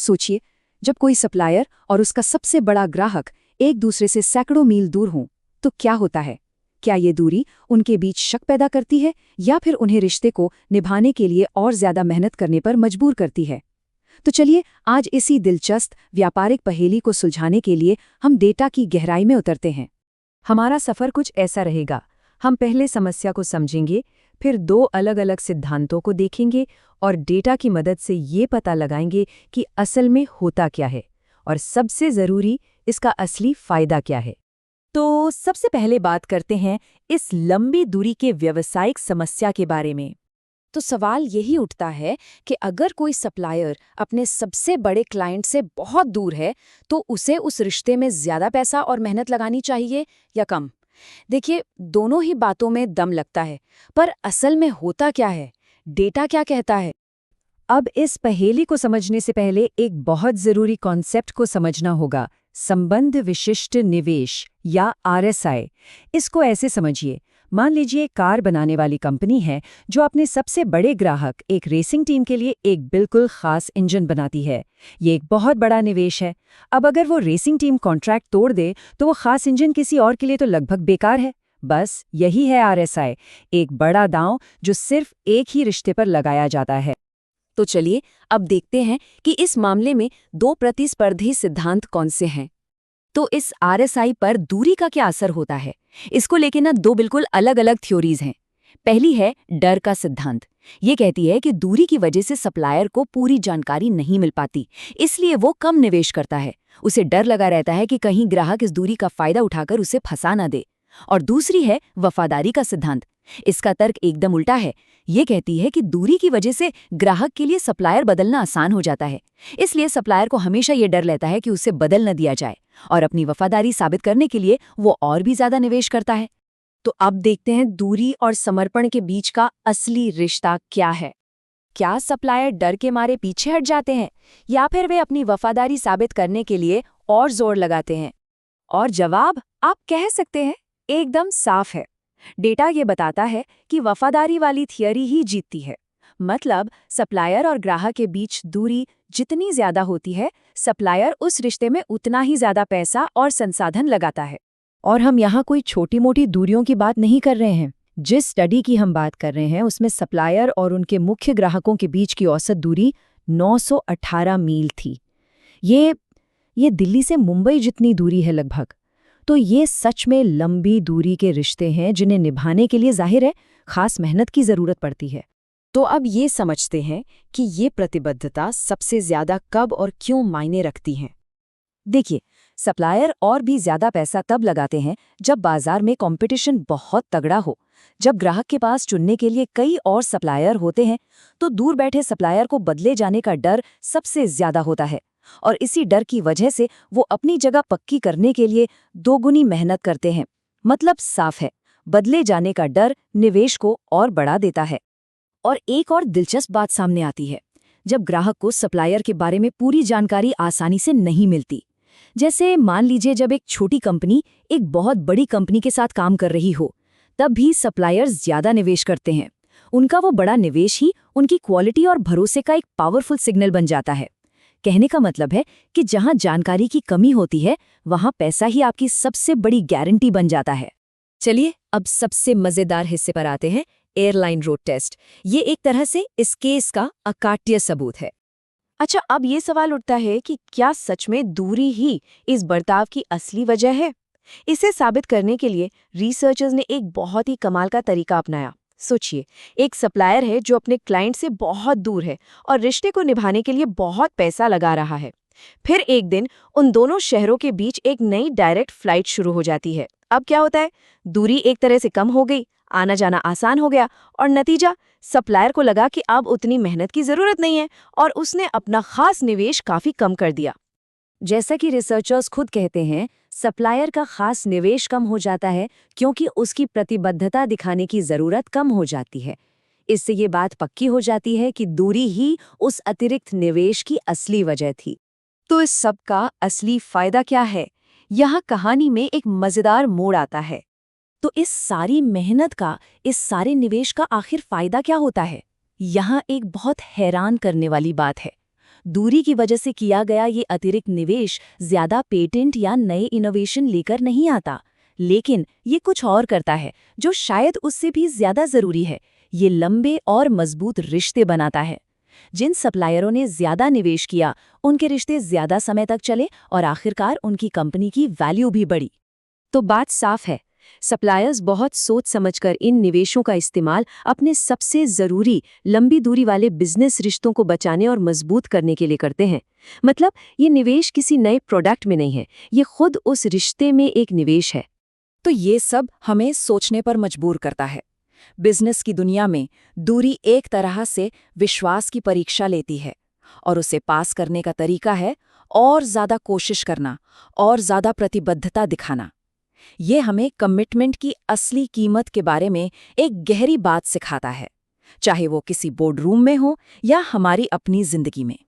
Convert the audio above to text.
सोचिए, जब कोई सप्लायर और उसका सबसे बड़ा ग्राहक एक दूसरे से सैकड़ों मील दूर हों, तो क्या होता है? क्या ये दूरी उनके बीच शक पैदा करती है या फिर उन्हें रिश्ते को निभाने के लिए और ज्यादा मेहनत करने पर मजबूर करती है? तो चलिए आज इसी दिलचस्प व्यापारिक पहेली को सुलझाने के लिए हम डेटा की गहराई में उतरते हैं। हमारा सफर कुछ ऐसा रहेगा। हम पहले समस्या को समझेंगे, फिर दो अलग अलग सिद्धांतों को देखेंगे और डेटा की मदद से ये पता लगाएंगे कि असल में होता क्या है और सबसे ज़रूरी, इसका असली फ़ायदा क्या है। तो सबसे पहले बात करते हैं इस लंबी दूरी के व्यावसायिक समस्या के बारे में। तो सवाल यही उठता है कि अगर कोई सप्लायर अपने सबसे बड़े क्लाइंट से बहुत दूर है, तो उसे उस रिश्ते में ज़्यादा पैसा और मेहनत लगानी चाहिए या कम? देखिए, दोनों ही बातों में दम लगता है, पर असल में होता क्या है? डेटा क्या कहता है? अब इस पहेली को समझने से पहले एक बहुत ज़रूरी कॉन्सेप्ट को समझना होगा, संबंध विशिष्ट निवेश या आरएसआई। इसको ऐसे समझिए, मान लीजिए कार बनाने वाली कंपनी है जो अपने सबसे बड़े ग्राहक एक रेसिंग टीम के लिए एक बिल्कुल खास इंजन बनाती है। ये एक बहुत बड़ा निवेश है। अब अगर वो रेसिंग टीम कॉन्ट्रैक्ट तोड़ दे तो वो खास इंजन किसी और के लिए तो लगभग बेकार है। बस यही है आरएसआई, एक बड़ा दांव जो सिर्फ एक ही रिश्ते पर लगाया जाता है। तो चलिए अब देखते हैं कि इस मामले में दो प्रतिस्पर्धी सिद्धांत कौन से हैं। तो इस आरएसआई पर दूरी का क्या असर होता है, इसको लेके ना दो बिल्कुल अलग अलग थ्योरीज हैं। पहली है डर का सिद्धांत। ये कहती है कि दूरी की वजह से सप्लायर को पूरी जानकारी नहीं मिल पाती, इसलिए वो कम निवेश करता है। उसे डर लगा रहता है कि कहीं ग्राहक इस दूरी का फायदा उठाकर उसे फंसा ना दे। और दूसरी है वफादारी का सिद्धांत। इसका तर्क एकदम उल्टा है। ये कहती है कि दूरी की वजह से ग्राहक के लिए सप्लायर बदलना आसान हो जाता है, इसलिए सप्लायर को हमेशा ये डर रहता है कि उसे बदल न दिया जाए, और अपनी वफादारी साबित करने के लिए वो और भी ज्यादा निवेश करता है। तो अब देखते हैं दूरी और समर्पण के बीच का असली रिश्ता क्या है। क्या सप्लायर डर के मारे पीछे हट जाते हैं या फिर वे अपनी वफादारी साबित करने के लिए और जोर लगाते हैं? और जवाब आप कह सकते हैं एकदम साफ है। डेटा ये बताता है कि वफादारी वाली थियरी ही जीतती है। मतलब सप्लायर और ग्राहक के बीच दूरी जितनी ज्यादा होती है, सप्लायर उस रिश्ते में उतना ही ज्यादा पैसा और संसाधन लगाता है। और हम यहाँ कोई छोटी मोटी दूरियों की बात नहीं कर रहे हैं। जिस स्टडी की हम बात कर रहे हैं उसमें सप्लायर और उनके मुख्य ग्राहकों के बीच की औसत दूरी 918 मील थी। ये दिल्ली से मुंबई जितनी दूरी है लगभग। तो ये सच में लंबी दूरी के रिश्ते हैं जिन्हें निभाने के लिए जाहिर है खास मेहनत की जरूरत पड़ती है। तो अब ये समझते हैं कि ये प्रतिबद्धता सबसे ज्यादा कब और क्यों मायने रखती हैं। देखिए, सप्लायर और भी ज्यादा पैसा तब लगाते हैं जब बाजार में कंपटीशन बहुत तगड़ा हो। जब ग्राहक के पास चुनने के लिए कई और सप्लायर होते हैं, तो दूर बैठे सप्लायर को बदले जाने का डर सबसे ज्यादा होता है, और इसी डर की वजह से वो अपनी जगह पक्की करने के लिए दोगुनी मेहनत करते हैं। मतलब साफ है, बदले जाने का डर निवेश को और बढ़ा देता है। और एक और दिलचस्प बात सामने आती है, जब ग्राहक को सप्लायर के बारे में पूरी जानकारी आसानी से नहीं मिलती। जैसे मान लीजिए जब एक छोटी कंपनी एक बहुत बड़ी कंपनी के साथ काम कर रही हो, तब भी सप्लायर्स ज्यादा निवेश करते हैं। उनका वो बड़ा निवेश ही उनकी क्वालिटी और भरोसे का एक पावरफुल सिग्नल बन जाता है। कहने का मतलब है कि जहां जानकारी की कमी होती है, वहां पैसा ही आपकी सबसे बड़ी गारंटी बन जाता है। चलिए अब सबसे मजेदार हिस्से पर आते हैं, एयरलाइन रोड टेस्ट। ये एक तरह से इस केस का अकाट्य सबूत है। अच्छा, अब ये सवाल उठता है कि क्या सच में दूरी ही इस बर्ताव की असली वजह है? इसे साबित करने के लिए रिसर्चर्स ने एक बहुत ही कमाल का तरीका अपनाया। सोचिए, एक सप्लायर है जो अपने क्लाइंट से बहुत दूर है और रिश्ते को निभाने के लिए बहुत पैसा लगा रहा है। फिर एक दिन उन दोनों शहरों के बीच एक नई डायरेक्ट फ्लाइट शुरू हो जाती है। अब क्या होता है, दूरी एक तरह से कम हो गई, आना जाना आसान हो गया, और नतीजा सप्लायर को लगा कि अब उतनी मेहनत की जरूरत नहीं है और उसने अपना खास निवेश काफी कम कर दिया। जैसा कि रिसर्चर्स खुद कहते हैं, सप्लायर का खास निवेश कम हो जाता है क्योंकि उसकी प्रतिबद्धता दिखाने की जरूरत कम हो जाती है। इससे ये बात पक्की हो जाती है कि दूरी ही उस अतिरिक्त निवेश की असली वजह थी। तो इस सब का असली फायदा क्या है? यहाँ कहानी में एक मजेदार मोड़ आता है। तो इस सारी मेहनत का, इस सारे निवेश का आखिर फायदा क्या होता है? यहाँ एक बहुत हैरान करने वाली बात है। दूरी की वजह से किया गया ये अतिरिक्त निवेश ज्यादा पेटेंट या नए इनोवेशन लेकर नहीं आता, लेकिन ये कुछ और करता है जो शायद उससे भी ज्यादा जरूरी है। ये लंबे और मजबूत रिश्ते बनाता है। जिन सप्लायरों ने ज्यादा निवेश किया, उनके रिश्ते ज्यादा समय तक चले और आखिरकार उनकी कंपनी की वैल्यू भी बढ़ी। तो बात साफ है, सप्लायर्स बहुत सोच समझकर इन निवेशों का इस्तेमाल अपने सबसे जरूरी लंबी दूरी वाले बिजनेस रिश्तों को बचाने और मजबूत करने के लिए करते हैं। मतलब ये निवेश किसी नए प्रोडक्ट में नहीं है, ये खुद उस रिश्ते में एक निवेश है। तो ये सब हमें सोचने पर मजबूर करता है। बिजनेस की दुनिया में दूरी एक तरह से विश्वास की परीक्षा लेती है, और उसे पास करने का तरीका है और ज्यादा कोशिश करना और ज्यादा प्रतिबद्धता दिखाना। ये हमें कमिटमेंट की असली कीमत के बारे में एक गहरी बात सिखाता है, चाहे वो किसी बोर्ड रूम में हो या हमारी अपनी जिंदगी में।